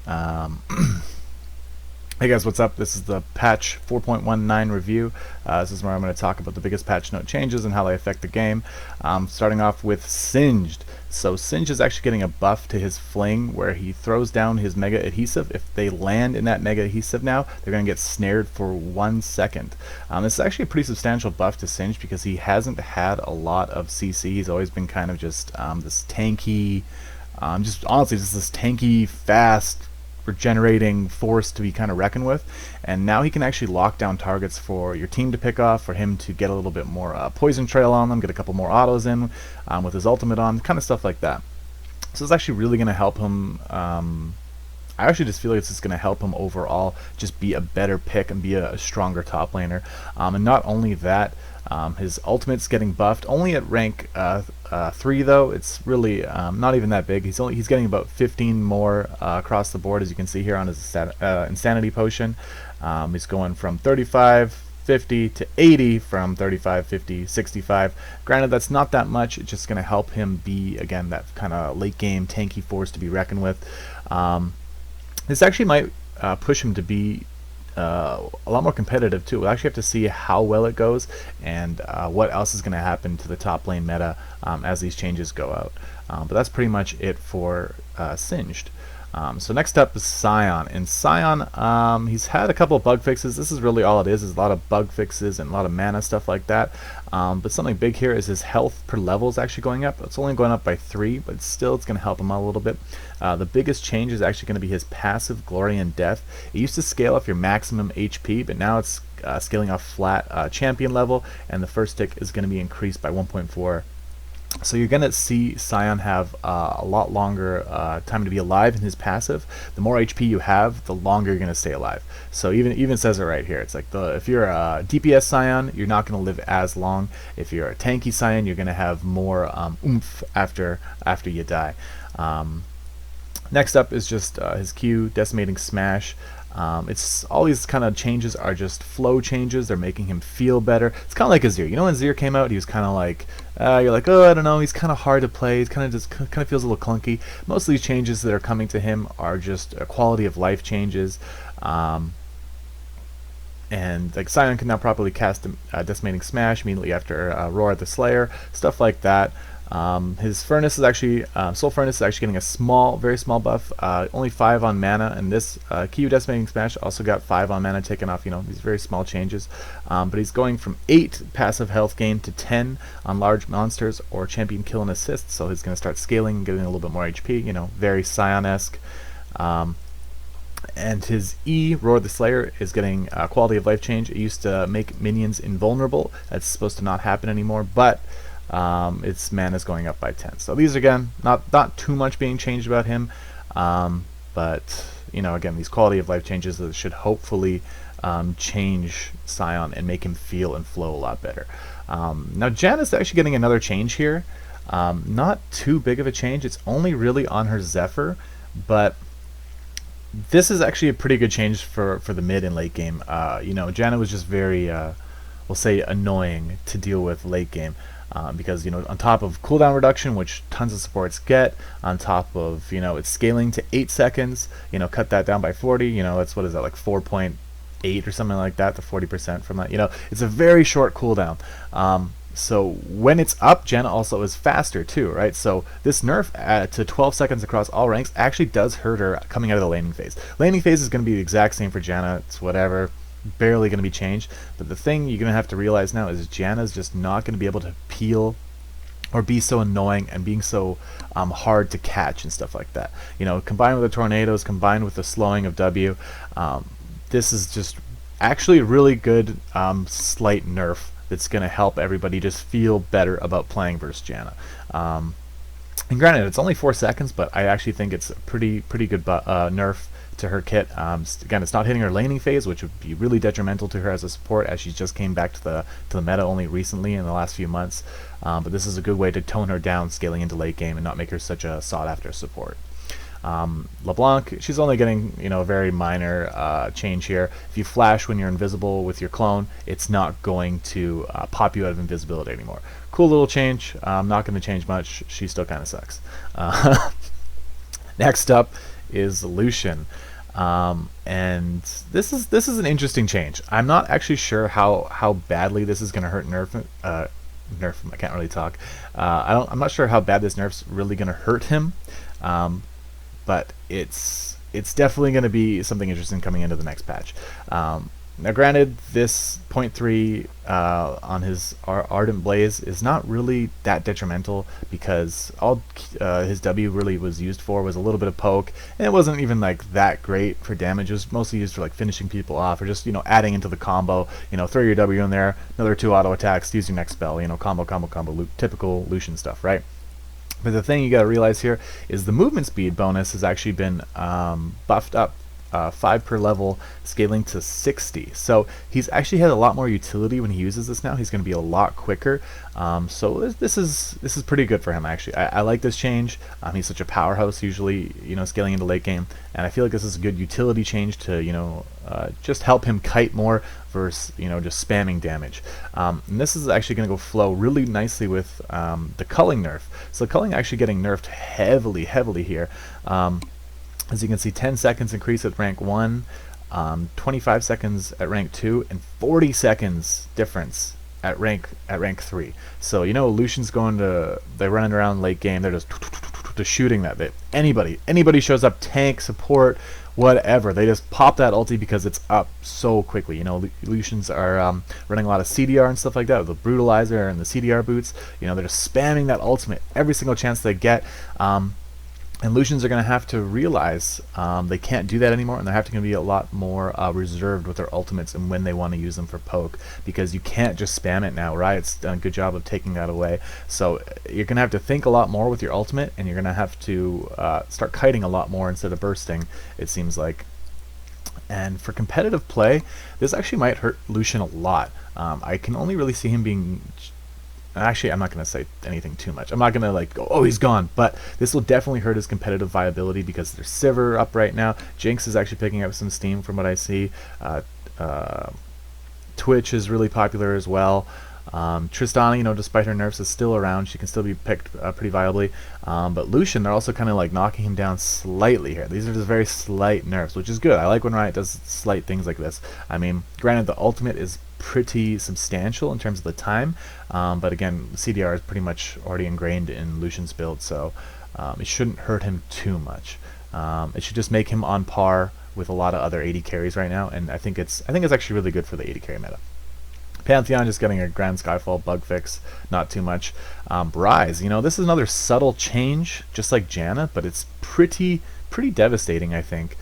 Um, Hey guys, what's up? This is the patch 4.19 review. This is where I'm going to talk about the biggest patch note changes and how they affect the game. Starting off with Singed. So Singed is actually getting a buff to his fling where he throws down his mega adhesive. If they land in that mega adhesive now, they're going to get snared for 1 second. This is actually a pretty substantial buff to Singed because he hasn't had a lot of CC. He's always been kind of just this tanky, just honestly just this tanky, fast, regenerating force to be kind of reckoned with, and now he can actually lock down targets for your team to pick off, for him to get a little bit more poison trail on them, get a couple more autos in with his ultimate on, kind of stuff like that. So it's actually really going to help him. I actually just feel like it's just going to help him overall just be a better pick and be a stronger top laner. And not only that, his ultimate's getting buffed only at rank 3 though. It's really not even that big. He's getting about 15 more across the board, as you can see here on his insanity potion. He's going from 35, 50 to 80 from 35, 50, 65. Granted, that's not that much. It's just going to help him be, again, that kind of late game tanky force to be reckoned with. This actually might push him to be a lot more competitive too. We'll actually have to see how well it goes and what else is going to happen to the top lane meta as these changes go out. But that's pretty much it for Singed. So next up is Sion. And Sion, he's had a couple of bug fixes. This is really all it is a lot of bug fixes and a lot of mana stuff like that. But something big here is his health per level is actually going up. It's only going up by 3, but still it's going to help him out a little bit. The biggest change is actually going to be his passive Glory and Death. It used to scale off your maximum HP, but now it's scaling off flat champion level, and the first tick is going to be increased by 1.4. So you're going to see Sion have a lot longer time to be alive in his passive. The more HP you have, the longer you're going to stay alive. So even says it right here. It's like if you're a DPS Sion, you're not going to live as long. If you're a tanky Sion, you're going to have more oomph after you die. Next up is just his Q, Decimating Smash. It's all these kind of changes are just flow changes. They're making him feel better. It's kind of like Azir. You know, when Azir came out, he was kind of like, you're like, oh, I don't know, he's kind of hard to play. He's kind of feels a little clunky. Most of these changes that are coming to him are just quality of life changes. And like Sion can now properly cast Decimating Smash immediately after Roar the Slayer, stuff like that. His Furnace is actually, Soul Furnace is actually getting a very small buff, only 5 on mana, and this Q Decimating Smash also got 5 on mana taken off, you know, these very small changes. But he's going from 8 passive health gain to 10 on large monsters or champion kill and assist, so he's going to start scaling and getting a little bit more HP, you know, very Sion-esque. And his E, Roar the Slayer, is getting quality of life change. It used to make minions invulnerable. That's supposed to not happen anymore, but its mana is going up by 10. So these, again, not too much being changed about him, but you know, again, these quality of life changes that should hopefully change Sion and make him feel and flow a lot better. Now Janna is actually getting another change here. Not too big of a change. It's only really on her Zephyr, but this is actually a pretty good change for the mid and late game. You know, Janna was just very, we'll say, annoying to deal with late game. Because, you know, on top of cooldown reduction, which tons of supports get, on top of, you know, it's scaling to 8 seconds, you know, cut that down by 40, you know, that's, what is that, like 4.8 or something like that, the 40% from that, you know, it's a very short cooldown. So when it's up, Janna also is faster too, right? So this nerf to 12 seconds across all ranks actually does hurt her coming out of the laning phase. Laning phase is going to be the exact same for Janna, it's whatever, barely going to be changed. But the thing you're going to have to realize now is Janna's just not going to be able to peel or be so annoying and being so hard to catch and stuff like that. You know, combined with the tornadoes, combined with the slowing of W, this is just actually a really good slight nerf that's going to help everybody just feel better about playing versus Janna. And granted, it's only 4 seconds, but I actually think it's a pretty good nerf to her kit. Again, it's not hitting her laning phase, which would be really detrimental to her as a support, as she just came back to the meta only recently in the last few months. But this is a good way to tone her down scaling into late game and not make her such a sought-after support. LeBlanc, she's only getting, you know, a very minor change here. If you flash when you're invisible with your clone, it's not going to pop you out of invisibility anymore. Cool little change. Not going to change much. She still kind of sucks. Next up is Lucian. And this is an interesting change. I'm not actually sure how badly this is going to hurt Nerf. I can't really talk. I'm not sure how bad this nerf's really going to hurt him, but it's definitely going to be something interesting coming into the next patch. Now, granted, this 0.3 on his Ardent Blaze is not really that detrimental, because all his W really was used for was a little bit of poke, and it wasn't even like that great for damage. It was mostly used for like finishing people off, or just, you know, adding into the combo. You know, throw your W in there, another 2 auto attacks, use your next spell. You know, combo, typical Lucian stuff, right? But the thing you got to realize here is the movement speed bonus has actually been buffed up 5 per level, scaling to 60. So he's actually had a lot more utility when he uses this now. He's going to be a lot quicker. So this is pretty good for him, actually. I like this change. He's such a powerhouse usually, you know, scaling into late game, and I feel like this is a good utility change to, you know, just help him kite more versus, you know, just spamming damage. And this is actually going to go flow really nicely with the culling nerf. So culling actually getting nerfed heavily here. As you can see, 10 seconds increase at rank 1, 25 seconds at rank 2, and 40 seconds difference at rank 3. So, you know, Lucian's they're running around late game, they're just shooting that bit. Anybody shows up, tank, support, whatever, they just pop that ulti because it's up so quickly. You know, Lucians are running a lot of CDR and stuff like that, with the Brutalizer and the CDR boots. You know, they're just spamming that ultimate every single chance they get. And Lucians are going to have to realize they can't do that anymore, and they're having to be a lot more reserved with their ultimates and when they want to use them for poke, because you can't just spam it now. Riot's done a good job of taking that away. So you're going to have to think a lot more with your ultimate, and you're going to have to start kiting a lot more instead of bursting, it seems like. And for competitive play, this actually might hurt Lucian a lot. I can only really see him being... Actually, I'm not going to say anything too much. I'm not going to like go, oh, he's gone. But this will definitely hurt his competitive viability, because there's Sivir up right now. Jinx is actually picking up some steam from what I see. Twitch is really popular as well. Tristana, you know, despite her nerfs, is still around. She can still be picked pretty viably. But Lucian, they're also kind of like knocking him down slightly here. These are just very slight nerfs, which is good. I like when Riot does slight things like this. I mean, granted, the ultimate is pretty substantial in terms of the time, but again, CDR is pretty much already ingrained in Lucian's build, so it shouldn't hurt him too much. It should just make him on par with a lot of other AD carries right now, and I think it's actually really good for the AD carry meta. Pantheon just getting a Grand Skyfall bug fix, not too much. Ryze, you know, this is another subtle change, just like Janna, but it's pretty devastating, I think.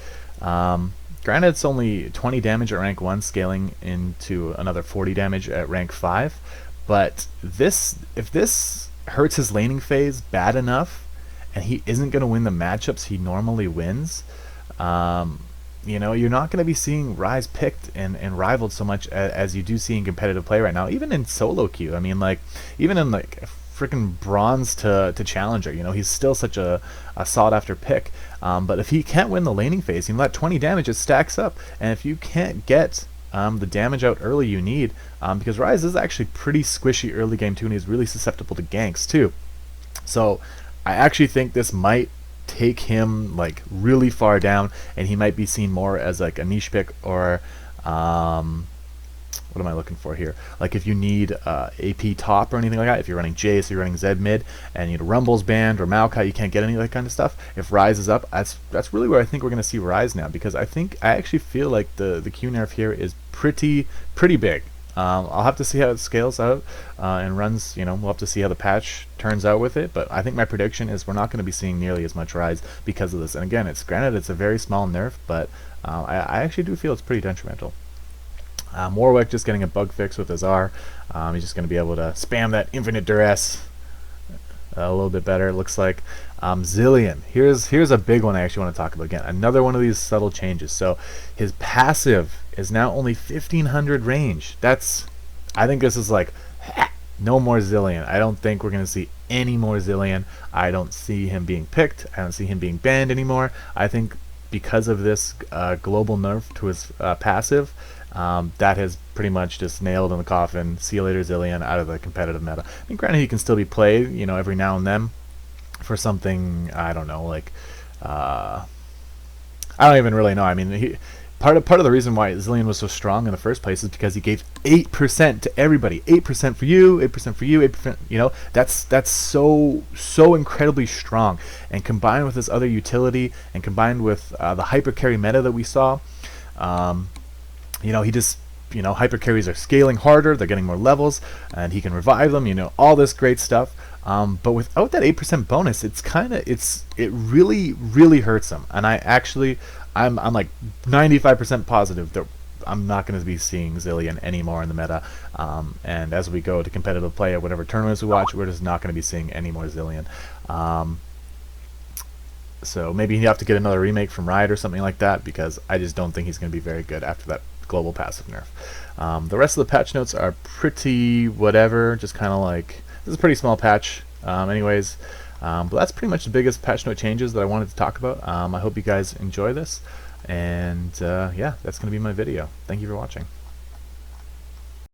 Granted, it's only 20 damage at rank 1, scaling into another 40 damage at rank 5, but if this hurts his laning phase bad enough, and he isn't going to win the matchups he normally wins, you know, you're not going to be seeing Ryze picked and rivaled so much as you do see in competitive play right now, even in solo queue. I mean, like, even in like freaking bronze to challenger, you know, he's still such a sought after pick. But if he can't win the laning phase, you know, that 20 damage, it stacks up, and if you can't get the damage out early you need, because Ryze is actually pretty squishy early game too, and he's really susceptible to ganks too. So I actually think this might take him like really far down, and he might be seen more as like a niche pick, or what am I looking for here? Like if you need AP top or anything like that, if you're running Jace or you're running Zed mid, and you know Rumble's banned or Maokai, you can't get any of that kind of stuff. If Ryze is up, that's really where I think we're going to see Ryze now, because I actually feel like the Q nerf here is pretty big. I'll have to see how it scales out and runs. You know, we'll have to see how the patch turns out with it. But I think my prediction is we're not going to be seeing nearly as much Ryze because of this. And again, granted it's a very small nerf, but I actually do feel it's pretty detrimental. Warwick just getting a bug fix with his R. He's just going to be able to spam that infinite duress a little bit better, it looks like. Zilean, here's a big one I actually want to talk about. Again, another one of these subtle changes. So his passive is now only 1500 range. I think this is like no more Zilean. I don't think we're going to see any more Zilean. I don't see him being picked. I don't see him being banned anymore. I think because of this global nerf to his passive, that has pretty much just nailed in the coffin. See you later, Zilean, out of the competitive meta. I mean, granted, he can still be played, you know, every now and then for something, I don't know, like I don't even really know. I mean, part of the reason why Zilean was so strong in the first place is because he gave 8% to everybody. 8% for you, 8% for you, 8%. You know, that's so incredibly strong. And combined with this other utility, and combined with the hyper carry meta that we saw, you know, he just, you know, hyper carries are scaling harder. They're getting more levels, and he can revive them. You know, all this great stuff. But without that 8% bonus, it really hurts him. And I'm like 95% positive that I'm not going to be seeing Zilean anymore in the meta. And as we go to competitive play at whatever tournaments we watch, we're just not going to be seeing any more Zilean. So maybe you have to get another remake from Riot or something like that, because I just don't think he's going to be very good after that global passive nerf. The rest of the patch notes are pretty whatever, just kind of like, this is a pretty small patch anyways, but that's pretty much the biggest patch note changes that I wanted to talk about. I hope you guys enjoy this, and yeah, that's going to be my video. Thank you for watching.